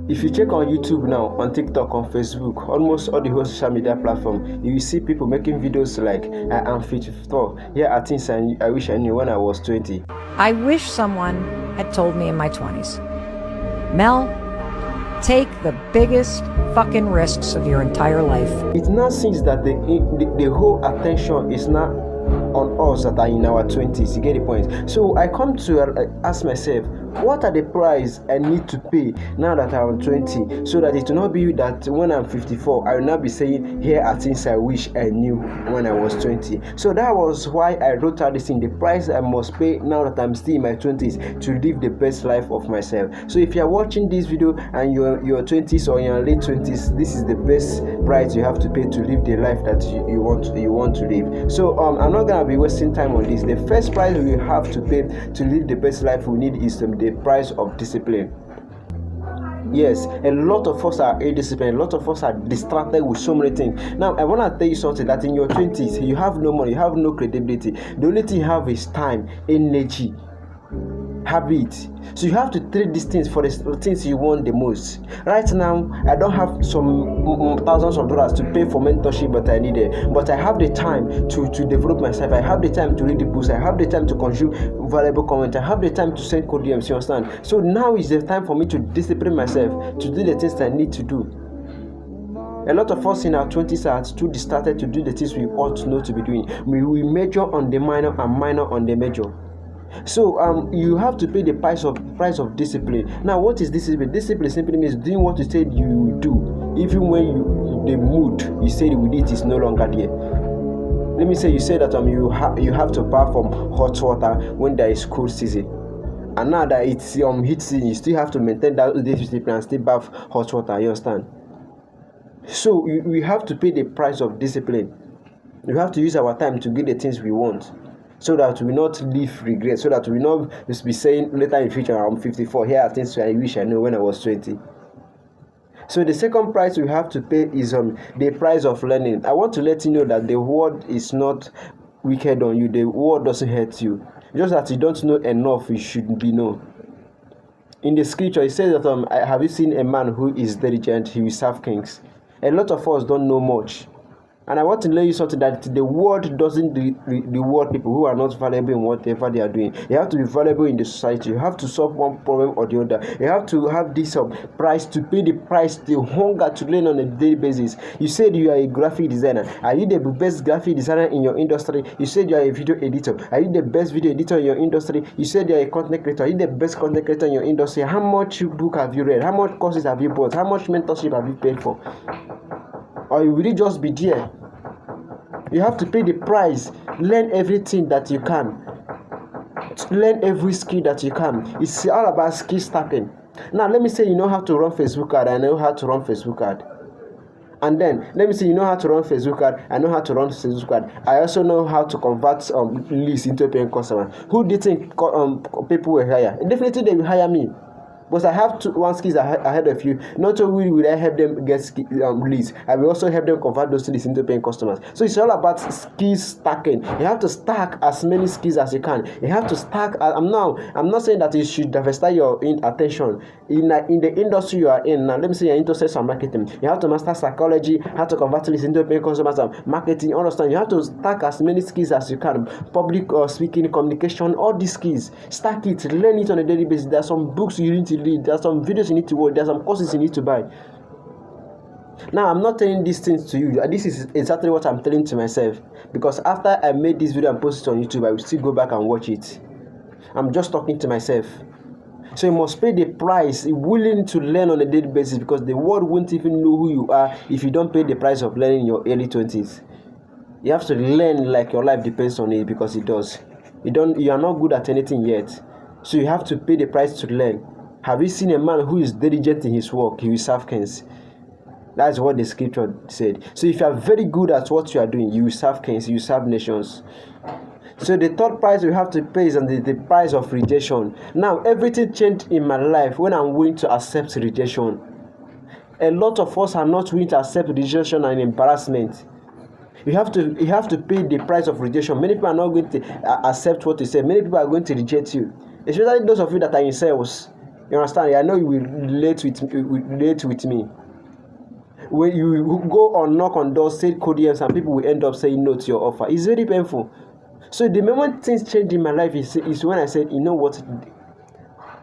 If you check on YouTube now, on TikTok, on Facebook, almost all the whole social media platform, you will see people making videos like, I am 54. Here are things I wish I knew when I was 20. I wish someone had told me in my 20s, Mel, take the biggest fucking risks of your entire life. It now seems that the whole attention is not on us that are in our 20s. You get the point? So I come to ask myself, what are the price I need to pay now that I'm 20, so that it will not be that when I'm 54 I will not be saying, here are things I wish I knew when I was 20. So that was why I wrote out this thing, the price I must pay now that I'm still in my 20s to live the best life of myself. So if you're watching this video and you're 20s or your late 20s, this is the best price you have to pay to live the life that you want to live. So I'm not gonna be wasting time on this. The first price we have to pay to live the best life we need is the price of discipline. Yes, a lot of us are indisciplined, a lot of us are distracted with so many things. Now, I want to tell you something, that in your 20s, you have no money, you have no credibility. The only thing you have is time, energy, habit. So you have to trade these things for the things you want the most. Right now, I don't have some thousands of dollars to pay for mentorship that I needed, but I have the time to develop myself. I have the time to read the books. I have the time to consume valuable content. I have the time to send code DMs. You understand? So now is the time for me to discipline myself to do the things I need to do. A lot of us in our 20s are too distracted to do the things we ought to know to be doing. We major on the minor and minor on the major. So you have to pay the price of discipline. Now, what is discipline? Discipline simply means doing what you said you will do, even when the mood you said with it is no longer there. Let me say you say that you have to bath from hot water when there is cold season, and now that it's heat season, you still have to maintain that discipline and still bath hot water. You understand? So we have to pay the price of discipline. We have to use our time to get the things we want, so that we not live regret, so that we not just be saying later in the future, I'm 54, here are things I wish I knew when I was 20. So the second price we have to pay is the price of learning. I want to let you know that the world is not wicked on you. The world doesn't hurt you. Just that you don't know enough, you should be known. In the scripture, it says that have you seen a man who is diligent, he will serve kings. A lot of us don't know much. And I want to tell you something, that the world doesn't reward people who are not valuable in whatever they are doing. You have to be valuable in the society. You have to solve one problem or the other. You have to have this price to pay the price, the hunger to learn on a daily basis. You said you are a graphic designer. Are you the best graphic designer in your industry? You said you are a video editor. Are you the best video editor in your industry? You said you are a content creator. Are you the best content creator in your industry? How much book have you read? How much courses have you bought? How much mentorship have you paid for? Or you really just be there? You have to pay the price. Learn everything that you can. Learn every skill that you can. It's all about skill stacking. Now, let me say you know how to run Facebook ad. I know how to run Facebook ad. And then, let me say you know how to run Facebook ad. I know how to run Facebook ad. I also know how to convert leads into paying customers. Who do you think people will hire? Definitely they will hire me. But I have one skills ahead of you. Not only will I help them get leads, I will also help them convert those leads into paying customers. So it's all about skills stacking. You have to stack as many skills as you can. You have to stack. I'm not saying that you should diversify your attention in the industry you are in. Now, let me say you're into sales and marketing. You have to master psychology, how to convert leads into paying customers, marketing. Understand? You have to stack as many skills as you can. Public speaking, communication, all these skills. Stack it. Learn it on a daily basis. There are some books you need to read, there are some videos you need to watch, there are some courses you need to buy. Now, I'm not telling these things to you. This is exactly what I'm telling to myself, because after I made this video and post it on YouTube, I will still go back and watch it. I'm just talking to myself. So you must pay the price, willing to learn on a daily basis, because the world won't even know who you are if you don't pay the price of learning in your early 20s. You have to learn like your life depends on it, because it does. You are not good at anything yet, so you have to pay the price to learn. Have you seen a man who is diligent in his work? He will serve kings. That's what the scripture said. So if you are very good at what you are doing, you will serve kings, you will serve nations. So the third price we have to pay is the price of rejection. Now, everything changed in my life when I'm willing to accept rejection. A lot of us are not willing to accept rejection and embarrassment. You have to pay the price of rejection. Many people are not going to accept what you say. Many people are going to reject you. Especially those of you that are in sales. You understand? I know you will relate with me. When you go on knock on doors, say code DMs, and people will end up saying no to your offer. It's very painful. So the moment things changed in my life is when I said, you know what,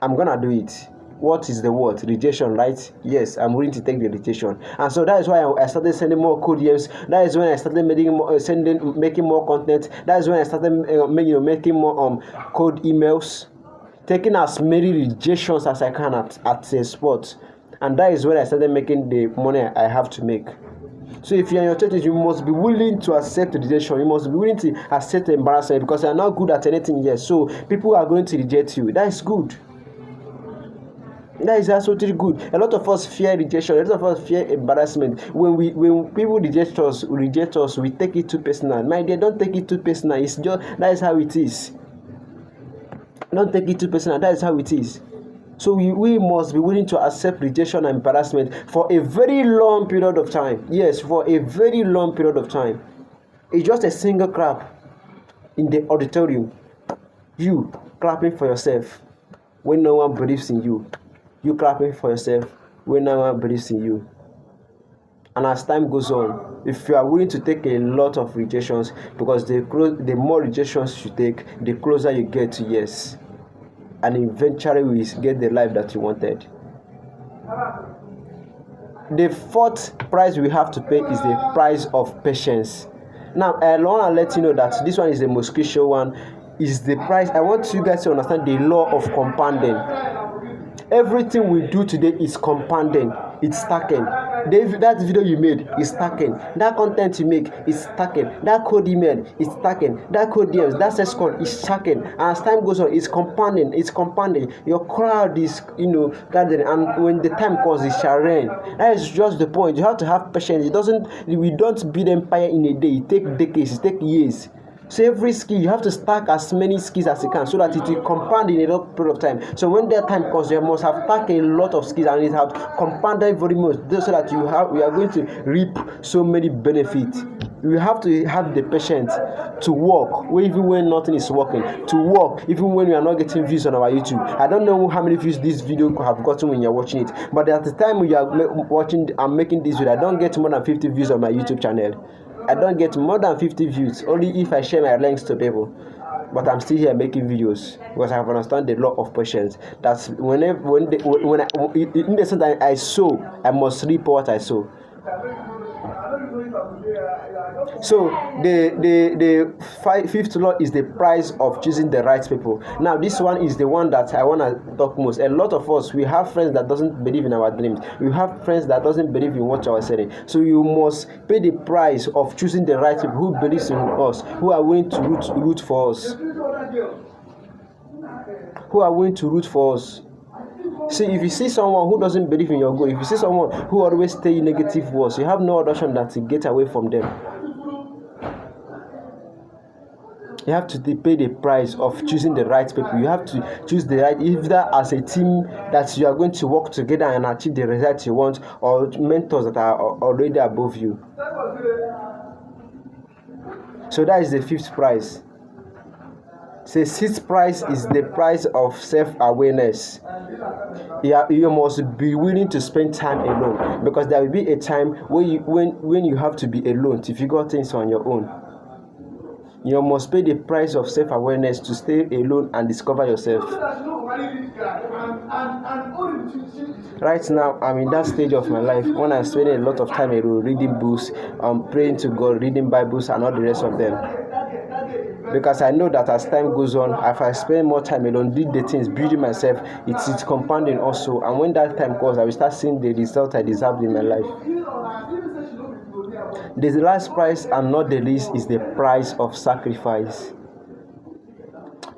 I'm gonna do it. What is the word? Rejection, right? Yes, I'm willing to take the rejection. And so that is why I started sending more code DMs. That is when I started making more content. That is when I started making more code emails, taking as many rejections as I can at a spot. And that is when I started making the money I have to make. So if you're in your 30s, you must be willing to accept rejection. You must be willing to accept embarrassment, because you're not good at anything yet. So people are going to reject you. That is good. That is absolutely good. A lot of us fear rejection. A lot of us fear embarrassment. When people reject us, we take it too personal. My dear, don't take it too personal. It's just that is how it is. Don't take it too personal. That is how it is. So we must be willing to accept rejection and embarrassment for a very long period of time. Yes, for a very long period of time. It's just a single clap in the auditorium. You clapping for yourself when no one believes in you. You clapping for yourself when no one believes in you. And as time goes on, if you are willing to take a lot of rejections, because the more rejections you take, the closer you get to yes. And eventually we get the life that you wanted. The fourth price we have to pay is the price of patience. Now, I want to let you know that this one is the most crucial one. Is the price. I want you guys to understand the law of compounding. Everything we do today is compounding. It's stacking. That video you made is stacking. That content you make is stacking. That code you made is stacking. That code DMs, that search code is stacking. And as time goes on, it's compounding. It's compounding. Your crowd is, gathering. And when the time comes, it shall rain. That is just the point. You have to have patience. We don't build empire in a day. It takes decades. It takes years. So every skill, you have to stack as many skills as you can, so that it will compound in a long period of time. So when that time comes, you must have stacked a lot of skills, and it have compounded very much, so that we are going to reap so many benefits. You have to have the patience to work even when nothing is working, to work even when we are not getting views on our YouTube. I don't know how many views this video could have gotten when you're watching it, but at the time you are watching, I'm making this video, I don't get more than 50 views on my YouTube channel. I don't get more than 50 views, only if I share my links to people. But I'm still here making videos because I have understand the law of patience. That's in the sense that I sow, I must reap what I sow. So the fifth law is the price of choosing the right people. Now this one is the one that I want to talk most. A lot of us, we have friends that doesn't believe in our dreams. We have friends that doesn't believe in what you are saying. So you must pay the price of choosing the right people who believes in us, who are willing to root for us. Who are willing to root for us. See, if you see someone who doesn't believe in your goal, if you see someone who always stay in negative words, you have no other option than to get away from them. You have to pay the price of choosing the right people. You have to choose the right, either as a team that you are going to work together and achieve the result you want, or mentors that are already above you. So that is the fifth price. The sixth price is the price of self-awareness. You must be willing to spend time alone, because there will be a time when you have to be alone to figure things on your own. You must pay the price of self-awareness to stay alone and discover yourself. Right now, I'm in that stage of my life when I'm spending a lot of time alone, reading books, praying to God, reading Bibles, and all the rest of them. Because I know that as time goes on, if I spend more time alone, did the things, building myself, it's compounding also. And when that time comes, I will start seeing the result I deserved in my life. The last price, and not the least, is the price of sacrifice.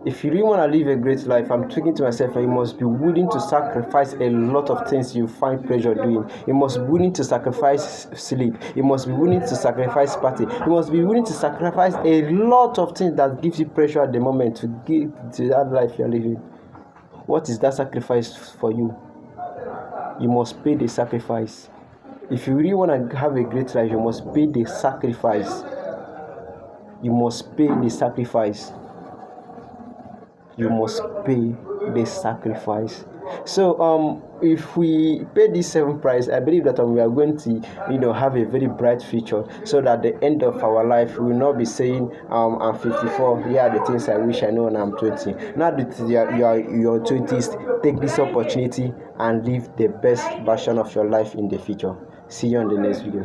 If you really want to live a great life, I'm talking to myself, you must be willing to sacrifice a lot of things you find pleasure doing. You must be willing to sacrifice sleep. You must be willing to sacrifice party. You must be willing to sacrifice a lot of things that gives you pleasure at the moment to get to that life you're living. What is that sacrifice for you? You must pay the sacrifice. If you really want to have a great life, you must pay the sacrifice. You must pay the sacrifice. You must pay the sacrifice. So if we pay this 7 price, I believe that we are going to have a very bright future, so that at the end of our life we will not be saying I'm 54, here are the things I wish I know when I'm 20. Now that you are your 20s, take this opportunity and live the best version of your life in the future. See you on the next video.